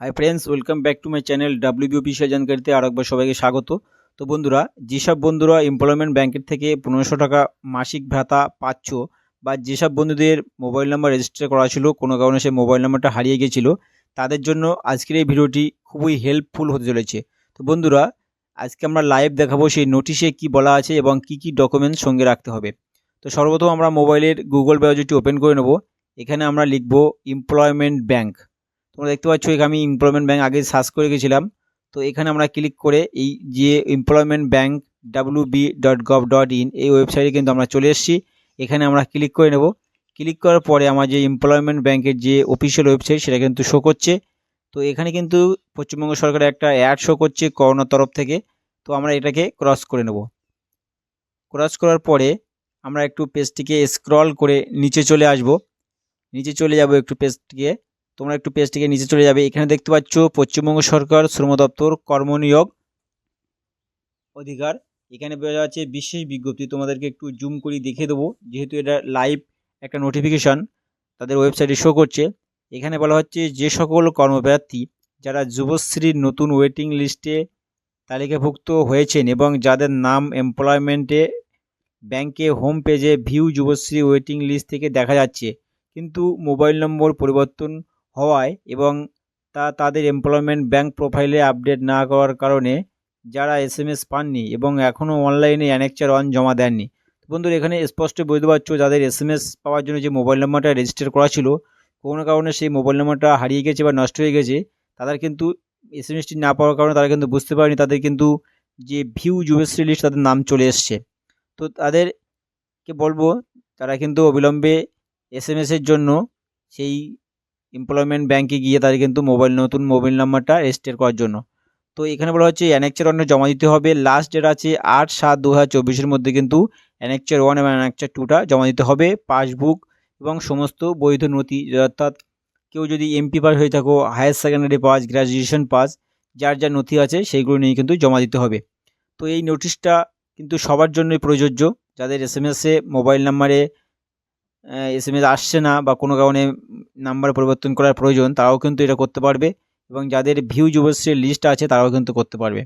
High friends, welcome back to my channel WB official জানকারিতে আরেকবার সবাইকে স্বাগত। তো বন্ধুরা, যেসব বন্ধুরা এমপ্লয়মেন্ট ব্যাংকের থেকে 1500 টাকা মাসিক ভাতা পাচ্ছ, বা যেসব বন্ধুদের মোবাইল নাম্বার রেজিস্টার করা ছিল কোনো কারণে সেই মোবাইল নাম্বারটা হারিয়ে গিয়েছিল, তাদের জন্য আজকের এই ভিডিওটি খুবই হেল্পফুল হতে চলেছে। তো বন্ধুরা, আজকে আমরা লাইভ দেখাবো সেই নোটিশে কি বলা আছে এবং কি কি ডকুমেন্টস সঙ্গে রাখতে হবে। তো সর্বপ্রথম আমরা মোবাইলের গুগল ব্রাউজারটি ওপেন করে নেব। এখানে আমরা লিখব এমপ্লয়মেন্ট ব্যাংক। তোমরা দেখতে পাচ্ছ এখানে আমি এমপ্লয়মেন্ট ব্যাংক আগে সার্চ করে গেছিলাম। তো এখানে আমরা ক্লিক করে এই যে এমপ্লয়মেন্ট ব্যাংক wb.gov.in এই ওয়েবসাইটে কিন্তু আমরা চলে এসেছি। এখানে আমরা ক্লিক করে নেব। ক্লিক করার পরে আমার যে এমপ্লয়মেন্ট ব্যাংকের যে অফিসিয়াল ওয়েবসাইট সেটা কিন্তু শো করছে। তো এখানে কিন্তু পশ্চিমবঙ্গ সরকারের একটা অ্যাড শো করছে করোনার তরফ থেকে। তো আমরা এটাকে ক্রস করে নেব। ক্রস করার পরে আমরা একটু পেজটিকে স্ক্রল করে নিচে চলে আসব। নিচে চলে যাব একটু পেজটিকে, তোমরা একটু পেজটিকে নিচে চলে যাবে। এখানে দেখতে পাচ্ছ পশ্চিমবঙ্গ সরকার শ্রম দপ্তর কর্মনিয়োগ অধিকার। এখানে বোঝা যাচ্ছে বিশেষ বিজ্ঞপ্তি। তোমাদেরকে একটু জুম করে দেখিয়ে দেবো, যেহেতু এটা লাইভ একটা নোটিফিকেশান তাদের ওয়েবসাইটে শো করছে। এখানে বলা হচ্ছে যে সকল কর্মপ্রার্থী যারা যুবশ্রীর নতুন ওয়েটিং লিস্টে তালিকাভুক্ত হয়েছেন এবং যাদের নাম এমপ্লয়মেন্টে ব্যাংকে হোম পেজে ভিউ যুবশ্রী ওয়েটিং লিস্ট থেকে দেখা যাচ্ছে, কিন্তু মোবাইল নম্বর পরিবর্তন হওয়ায় এবং তাদের এমপ্লয়মেন্ট ব্যাংক প্রোফাইলে আপডেট না করার কারণে যারা SMS পাননি এবং এখনও অনলাইনে অ্যানেকচার 1 জমা দেননি। বন্ধুরা, এখানে স্পষ্ট বুঝতে পারছো যাদের SMS পাওয়ার জন্য যে মোবাইল নাম্বারটা রেজিস্টার করা ছিল কোনো কারণে সেই মোবাইল নাম্বারটা হারিয়ে গেছে বা নষ্ট হয়ে গেছে, তাদের কিন্তু SMSটি না পাওয়ার কারণে তারা কিন্তু বুঝতে পারেনি তাদের কিন্তু যে ভিউ যুবশ্রী লিস্ট তাদের নাম চলে এসছে। তো তাদেরকে বলবো তারা কিন্তু অবিলম্বে SMS-এর জন্য সেই এমপ্লয়মেন্ট ব্যাংকে গিয়ে তাদের কিন্তু নতুন মোবাইল নাম্বারটা রেজিস্টার করার জন্য। তো এখানে বলা হচ্ছে অ্যানেকচার 1 জমা দিতে হবে। লাস্ট ডেট আছে 8/7/2024 মধ্যে কিন্তু অ্যানেকচার 1 এবং অ্যানেকচার 2টা জমা দিতে হবে। পাসবুক এবং সমস্ত বৈধ নথি, অর্থাৎ কেউ যদি MP পাস হয়ে থাকো, higher secondary pass, graduation pass, যার যা নথি আছে সেইগুলো নিয়ে কিন্তু জমা দিতে হবে। তো এই নোটিশটা কিন্তু সবার জন্যই প্রযোজ্য। যাদের SMS-এ মোবাইল নাম্বারে SMS আসছে না বা কোনো কারণে নাম্বার পরিবর্তন করার প্রয়োজন, তারাও কিন্তু এটা করতে পারবে এবং যাদের ভিউ যুবশ্রীর লিস্ট আছে তারাও কিন্তু করতে পারবে।